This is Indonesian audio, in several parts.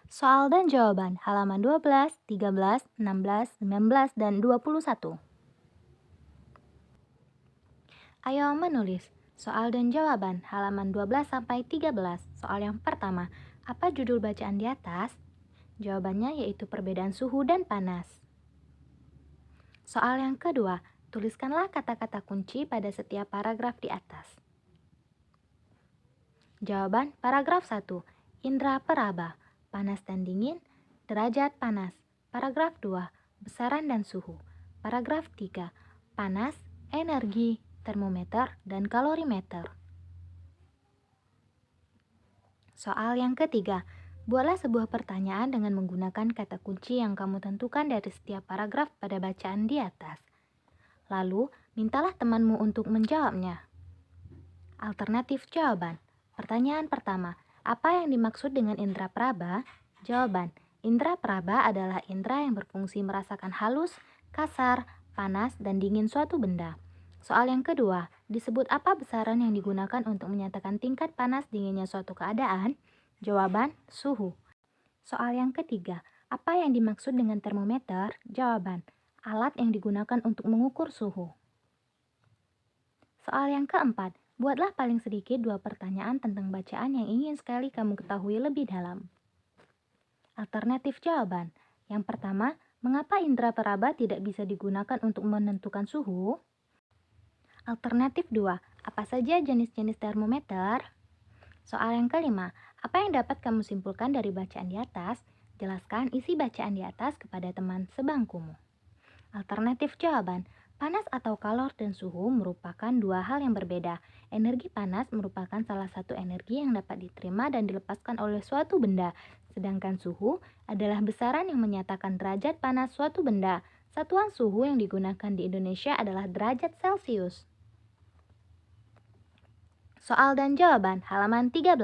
Soal dan jawaban halaman 12, 13, 16, 19, dan 21. Ayo menulis. Soal dan jawaban halaman 12 sampai 13. Soal yang pertama, apa judul bacaan di atas? Jawabannya yaitu perbedaan suhu dan panas. Soal yang kedua, tuliskanlah kata-kata kunci pada setiap paragraf di atas. Jawaban paragraf 1. Indra peraba, panas dan dingin, derajat panas. Paragraf 2. Besaran dan suhu. Paragraf 3. Panas, energi, termometer, dan kalorimeter. Soal yang ketiga, buatlah sebuah pertanyaan dengan menggunakan kata kunci yang kamu tentukan dari setiap paragraf pada bacaan di atas. Lalu, mintalah temanmu untuk menjawabnya. Alternatif jawaban. Pertanyaan pertama, apa yang dimaksud dengan indera peraba? Jawaban, indera peraba adalah indera yang berfungsi merasakan halus, kasar, panas, dan dingin suatu benda. Soal yang kedua, disebut apa besaran yang digunakan untuk menyatakan tingkat panas dinginnya suatu keadaan? Jawaban, suhu. Soal yang ketiga, apa yang dimaksud dengan termometer? Jawaban, alat yang digunakan untuk mengukur suhu. Soal yang keempat, buatlah paling sedikit 2 pertanyaan tentang bacaan yang ingin sekali kamu ketahui lebih dalam. Alternatif jawaban. Yang pertama, mengapa indera peraba tidak bisa digunakan untuk menentukan suhu? Alternatif 2, apa saja jenis-jenis termometer? Soal yang kelima, apa yang dapat kamu simpulkan dari bacaan di atas? Jelaskan isi bacaan di atas kepada teman sebangkumu. Alternatif jawaban, panas atau kalor dan suhu merupakan dua hal yang berbeda. Energi panas merupakan salah satu energi yang dapat diterima dan dilepaskan oleh suatu benda, sedangkan suhu adalah besaran yang menyatakan derajat panas suatu benda. Satuan suhu yang digunakan di Indonesia adalah derajat Celcius. Soal dan jawaban halaman 13.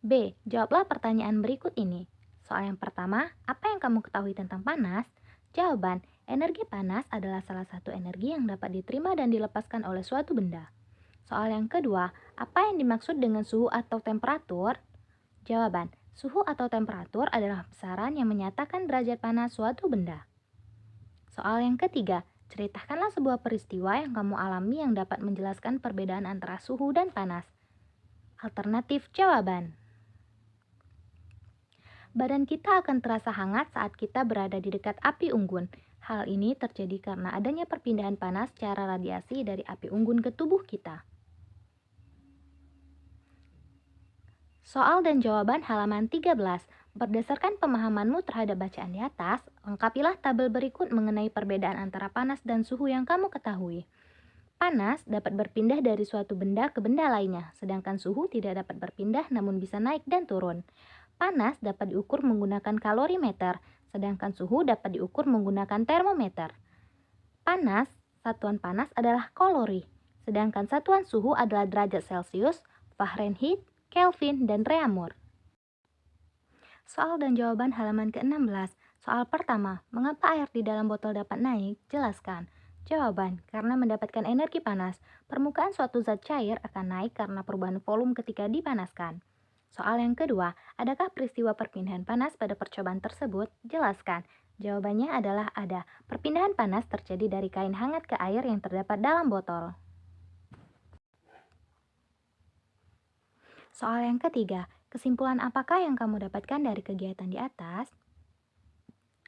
B. Jawablah pertanyaan berikut ini. Soal yang pertama, apa yang kamu ketahui tentang panas? Jawaban, energi panas adalah salah satu energi yang dapat diterima dan dilepaskan oleh suatu benda. Soal yang kedua, apa yang dimaksud dengan suhu atau temperatur? Jawaban, suhu atau temperatur adalah besaran yang menyatakan derajat panas suatu benda. Soal yang ketiga, ceritakanlah sebuah peristiwa yang kamu alami yang dapat menjelaskan perbedaan antara suhu dan panas. Alternatif jawaban. Badan kita akan terasa hangat saat kita berada di dekat api unggun. Hal ini terjadi karena adanya perpindahan panas secara radiasi dari api unggun ke tubuh kita. Soal dan jawaban halaman 13. Berdasarkan pemahamanmu terhadap bacaan di atas, lengkapilah tabel berikut mengenai perbedaan antara panas dan suhu yang kamu ketahui. Panas dapat berpindah dari suatu benda ke benda lainnya, sedangkan suhu tidak dapat berpindah namun bisa naik dan turun. Panas dapat diukur menggunakan kalorimeter, sedangkan suhu dapat diukur menggunakan termometer. Panas, satuan panas adalah kalori, sedangkan satuan suhu adalah derajat Celcius, Fahrenheit, Kelvin, dan Reaumur. Soal dan jawaban halaman ke-16. Soal pertama, mengapa air di dalam botol dapat naik? Jelaskan. Jawaban, karena mendapatkan energi panas, permukaan suatu zat cair akan naik karena perubahan volume ketika dipanaskan. Soal yang kedua, adakah peristiwa perpindahan panas pada percobaan tersebut? Jelaskan. Jawabannya adalah ada. Perpindahan panas terjadi dari kain hangat ke air yang terdapat dalam botol. Soal yang ketiga, kesimpulan apakah yang kamu dapatkan dari kegiatan di atas?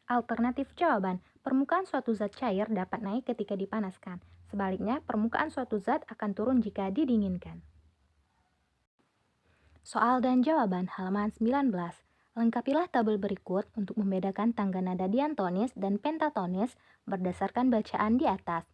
Alternatif jawaban, permukaan suatu zat cair dapat naik ketika dipanaskan. Sebaliknya, permukaan suatu zat akan turun jika didinginkan. Soal dan jawaban halaman 19. Lengkapilah tabel berikut untuk membedakan tangga nada diatonis dan pentatonis berdasarkan bacaan di atas.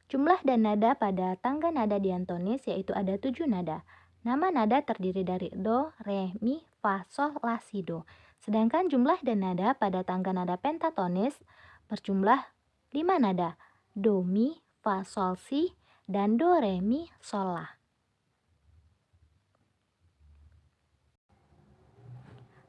Jumlah dan nada pada tangga nada diatonis yaitu ada 7 nada. Nama nada terdiri dari do, re, mi, fa, sol, la, si, do. Sedangkan jumlah dan nada pada tangga nada pentatonis berjumlah 5 nada. Do, mi, fa, sol, si, dan do, re, mi, sol, la.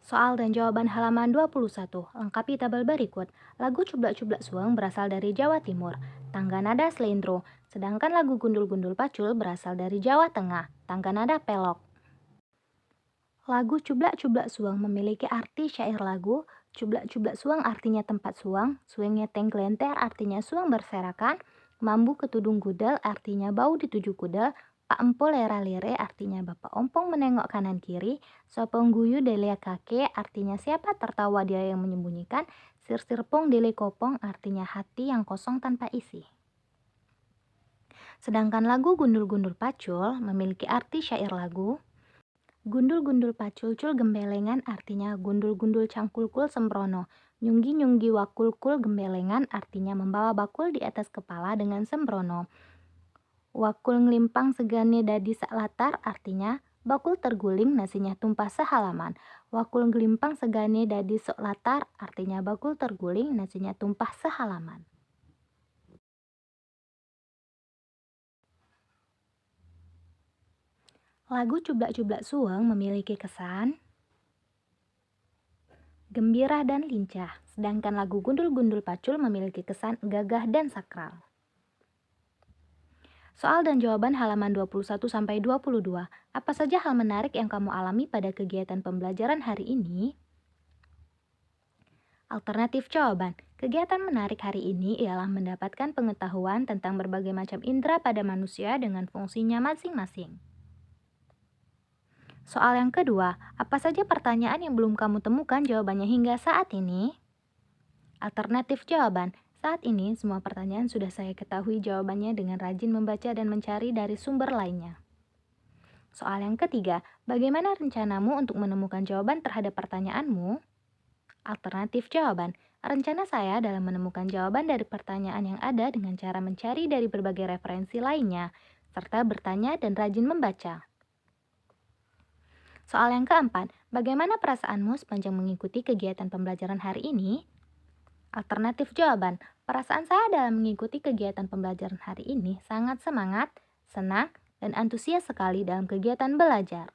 Soal dan jawaban halaman 21. Lengkapi tabel berikut. Lagu Cublak-Cublak Suang berasal dari Jawa Timur. Tangga nada Slendro. Sedangkan lagu Gundul-Gundul Pacul berasal dari Jawa Tengah. Tangga nada Pelok. Lagu Cublak-Cublak Suang memiliki arti syair lagu. Cublak-Cublak Suang artinya tempat suang, suengnya tengklenter artinya suang berserakan, mambu ketudung gudel artinya bau di tujuh kudel, Pak Empo lera lire artinya Bapak Ompong menengok kanan kiri, Sopong guyu delia kake artinya siapa tertawa dia yang menyembunyikan, Sir-sirpong dele kopong artinya hati yang kosong tanpa isi. Sedangkan lagu Gundul-Gundul Pacul memiliki arti syair lagu. Gundul-gundul paculcul gembelengan artinya gundul-gundul cangkulkul sembrono. Nyunggi-nyunggi wakulkul gembelengan artinya membawa bakul di atas kepala dengan sembrono. Wakul ngelimpang segane dadi sak latar artinya bakul terguling nasinya tumpah sehalaman. Wakul ngelimpang segane dadi sok latar artinya bakul terguling nasinya tumpah sehalaman. Lagu Cublak-Cublak Suang memiliki kesan gembira dan lincah, sedangkan lagu Gundul-Gundul Pacul memiliki kesan gagah dan sakral. Soal dan jawaban halaman 21-22. Apa saja hal menarik yang kamu alami pada kegiatan pembelajaran hari ini? Alternatif jawaban. Kegiatan menarik hari ini ialah mendapatkan pengetahuan tentang berbagai macam indera pada manusia dengan fungsinya masing-masing. Soal yang kedua, apa saja pertanyaan yang belum kamu temukan jawabannya hingga saat ini? Alternatif jawaban. Saat ini, semua pertanyaan sudah saya ketahui jawabannya dengan rajin membaca dan mencari dari sumber lainnya. Soal yang ketiga, bagaimana rencanamu untuk menemukan jawaban terhadap pertanyaanmu? Alternatif jawaban. Rencana saya dalam menemukan jawaban dari pertanyaan yang ada dengan cara mencari dari berbagai referensi lainnya, serta bertanya dan rajin membaca. Soal yang keempat, bagaimana perasaanmu sepanjang mengikuti kegiatan pembelajaran hari ini? Alternatif jawaban, perasaan saya dalam mengikuti kegiatan pembelajaran hari ini sangat semangat, senang, dan antusias sekali dalam kegiatan belajar.